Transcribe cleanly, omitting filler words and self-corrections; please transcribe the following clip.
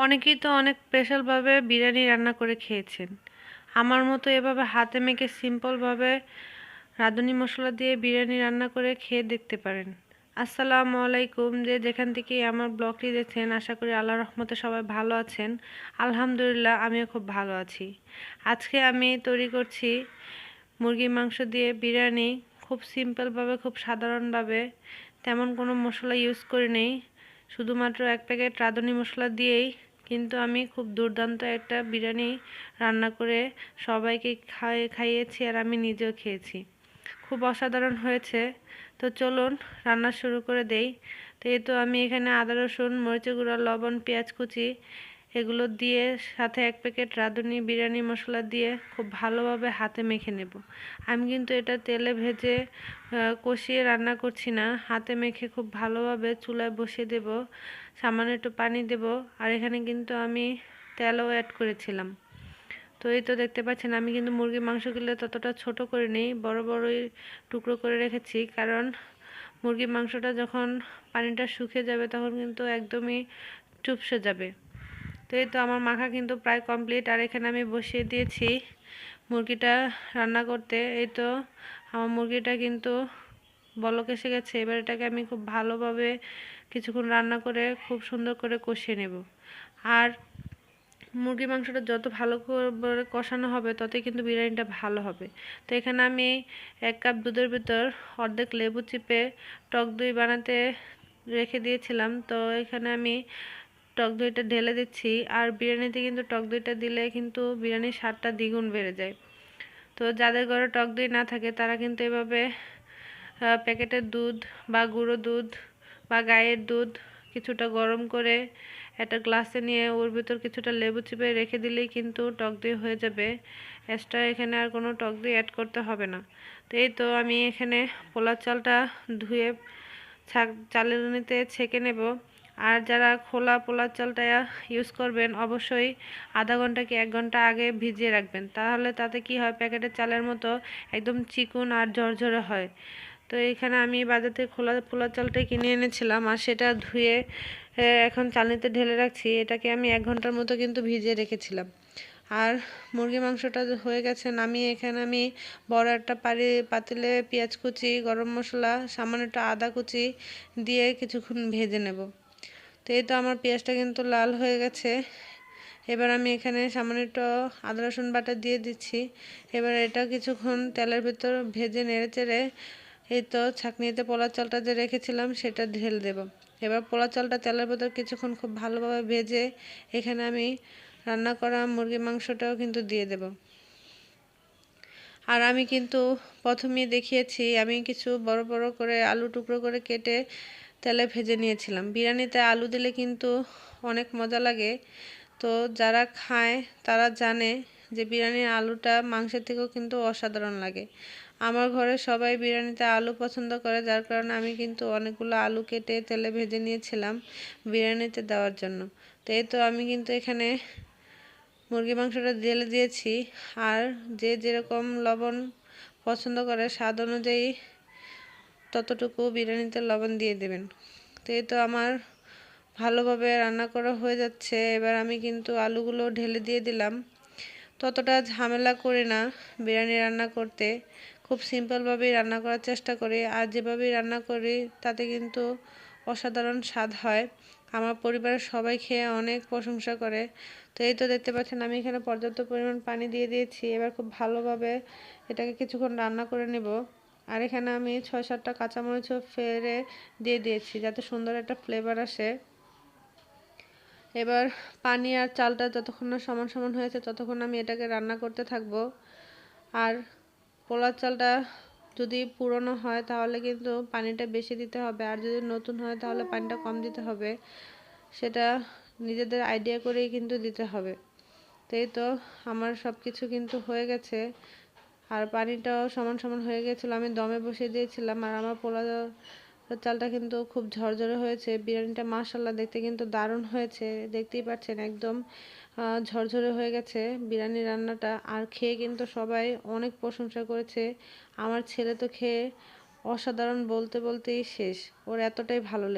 অনেকেই তো অনেক স্পেশালভাবে বিরিয়ানি রান্না করে খেয়েছেন। আমার মতো এভাবে হাতে মেখে সিম্পলভাবে রাঁধুনি মশলা দিয়ে বিরিয়ানি রান্না করে খেয়ে দেখতে পারেন। আসসালামু আলাইকুম, যে যেখান থেকেই আমার ব্লগটি দেখছেন, আশা করি আল্লাহর রহমতে সবাই ভালো আছেন। আলহামদুলিল্লাহ, আমিও খুব ভালো আছি। আজকে আমি তৈরি করছি মুরগির মাংস দিয়ে বিরিয়ানি। খুব সিম্পলভাবে, খুব সাধারণভাবে, তেমন কোনো মশলা ইউজ করিনি। শুধুমাত্র এক প্যাকেট রাঁধুনি মশলা দিয়েই কিন্তু আমি খুব দুর্দান্ত একটা বিরিয়ানি রান্না করে সবাইকে খাইয়েছি, আর আমি নিজেও খেয়েছি। খুব অসাধারণ হয়েছে। তো চলুন রান্না শুরু করে দেই। তো এই তো আমি এখানে আদা রসুন মরিচের গুঁড়া লবণ পেঁয়াজ কুচি এগুলো দিয়ে সাথে এক প্যাকেট রাঁধুনি বিরিয়ানি মশলা দিয়ে খুব ভালোভাবে হাতে মেখে নেব। আমি কিন্তু এটা তেলে ভেজে কষিয়ে রান্না করছি না, হাতে মেখে খুব ভালোভাবে চুলায় বসিয়ে দেব। সামান্য একটু পানি দেব, আর এখানে কিন্তু আমি তেলও অ্যাড করেছিলাম। তো এই তো দেখতে পাচ্ছেন, আমি কিন্তু মুরগির মাংসগুলো ততটা ছোট করে নিই, বড় বড়ই টুকরো করে রেখেছি, কারণ মুরগির মাংসটা যখন পানিটা শুকিয়ে যাবে তখন কিন্তু একদমই চুপসে যাবে। তো এই তো আমার মাখা কিন্তু প্রায় কমপ্লিট, আর এখানে আমি বসিয়ে দিয়েছি মুরগিটা রান্না করতে। এই তো আমার মুরগিটা কিন্তু বলক এসে গেছে। এবার এটাকে আমি খুব ভালোভাবে কিছুক্ষণ রান্না করে খুব সুন্দর করে কষিয়ে নেব। আর মুরগির মাংসটা যত ভালো করে কষানো হবে ততই কিন্তু বিরিয়ানিটা ভালো হবে। তো এখানে আমি 1 কাপ দুধের ভিতর অর্ধেক লেবু চিপে টক দই বানাতে রেখে দিয়েছিলাম। তো এখানে আমি টক দইটা ঢেলে দিচ্ছি। আর বিরিয়ানিতে কিন্তু টক দইটা দিলে কিন্তু বিরিয়ানির স্বাদটা দ্বিগুণ বেড়ে যায়। তো যাদের ঘরে টক দই না থাকে তারা কিন্তু এভাবে প্যাকেটের দুধ বা গুঁড়ো দুধ বা গাইয়ের দুধ কিছুটা গরম করে একটা গ্লাসে নিয়ে ওর ভিতর কিছুটা লেবু চিপে রেখে দিলেই কিন্তু টক দই হয়ে যাবে। এক্সট্রা এখানে আর কোনো টক দই অ্যাড করতে হবে না। তো এই তো আমি এখানে পোলার চালটা ধুয়ে চালনিতে ছেঁকে নেব। আর যারা খোলা পোলার চালটা ইউজ করবেন অবশ্যই আধা ঘন্টা কি 1 ঘন্টা আগে ভিজিয়ে রাখবেন, তাহলে তাতে কি হয়, প্যাকেটের চালের মতো একদম চিকন আর ঝরঝরে হয়। তো এখানে আমি বাজার থেকে খোলা পোলার চালটাই কিনে এনেছিলাম, আর সেটা ধুয়ে এখন চালনিতে ঢেলে রাখছি। এটাকে আমি 1 ঘন্টার মতো কিন্তু ভিজিয়ে রেখেছিলাম। আর মুরগি মাংসটা হয়ে গেছে নামিয়ে এখানে আমি বড় একটা পাতিলে পেঁয়াজ কুচি, গরম মশলা, সামান্য একটু আদা কুচি দিয়ে কিছুক্ষণ ভেজে নেব। তো এই তো আমার পেঁয়াজটা কিন্তু লাল হয়ে গেছে। এবার আমি এখানে সামান্য একটু আদা রসুন বাটা দিয়ে দিচ্ছি। এবার এটা কিছুক্ষণ তেলের ভিতর ভেজে নেড়ে চেড়ে এই তো ছাঁকনিতে পোলার চালটা যে রেখেছিলাম সেটা ঢেলে দেব। এবার পোলার চালটা তেলের ভিতর কিছুক্ষণ খুব ভালোভাবে ভেজে এখানে আমি রান্না করা মুরগির মাংসটাও কিন্তু দিয়ে দেব। আর আমি কিন্তু প্রথমেই দেখিয়েছি, আমি কিছু বড় বড় করে আলু টুকরো করে কেটে তেলে ভেজে নিয়েছিলাম। বিরিয়ানিতে আলু দিলে কিন্তু অনেক মজা লাগে। তো যারা খায় তারা জানে যে বিরিয়ানির আলুটা মাংসের থেকেও কিন্তু অসাধারণ লাগে। আমার ঘরে সবাই বিরিয়ানিতে আলু পছন্দ করে, যার কারণে আমি কিন্তু অনেকগুলো আলু কেটে তেলে ভেজে নিয়েছিলাম বিরিয়ানিতে দেওয়ার জন্য। তো এই তো আমি কিন্তু এখানে মুরগি মাংসটা ঢেলে দিয়েছি। আর যে যেরকম লবণ পছন্দ করে স্বাদ অনুযায়ী ততটুকু বিরিয়ানিতে লবণ দিয়ে দেবেন। তো এই তো আমার ভালোভাবে রান্না করা হয়ে যাচ্ছে। এবার আমি কিন্তু আলুগুলো ঢেলে দিয়ে দিলাম। ততটা ঝামেলা করি না বিরিয়ানি রান্না করতে, খুব সিম্পলভাবেই রান্না করার চেষ্টা করি। আর যেভাবেই রান্না করি তাতে কিন্তু অসাধারণ স্বাদ হয়। আমার পরিবারের সবাই খেয়ে অনেক প্রশংসা করে। তো এই তো দেখতে পাচ্ছেন আমি এখানে পর্যাপ্ত পরিমাণ পানি দিয়ে দিয়েছি। এবার খুব ভালোভাবে এটাকে কিছুক্ষণ রান্না করে নেব। আর এখানে আমি 6-7টা কাঁচামরিচও ফেলে দিয়ে দিয়েছি যাতে সুন্দর একটা ফ্লেভার আসে। এবার পানি আর চালটা যতক্ষণ না সমান সমান হয়েছে ততক্ষণ আমি এটাকে রান্না করতে থাকবো। আর পোলার চালটা যদি পুরনো হয় তাহলে কিন্তু পানিটা বেশি দিতে হবে, আর যদি নতুন হয় তাহলে পানিটা কম দিতে হবে। সেটা নিজেদের আইডিয়া করেই কিন্তু দিতে হবে। তো এই তো আমার সব কিছু কিন্তু হয়ে গেছে, আর পানিটাও সমান সমান হয়ে গেছিলো। আমি দমে বসিয়ে দিয়েছিলাম। আর আমার পোলাও চালটা কিন্তু খুব ঝরঝরে হয়েছে। বিরিয়ানিটা মাশাআল্লাহ দেখতে কিন্তু দারুণ হয়েছে, দেখতেই পাচ্ছেন একদম ঝরঝরে হয়ে গেছে বিরিয়ানি রান্নাটা। আর খেয়ে কিন্তু সবাই অনেক প্রশংসা করেছে। আমার ছেলে তো খেয়ে অসাধারণ বলতে বলতেই শেষ, ওর এতটাই ভালো লেগেছে।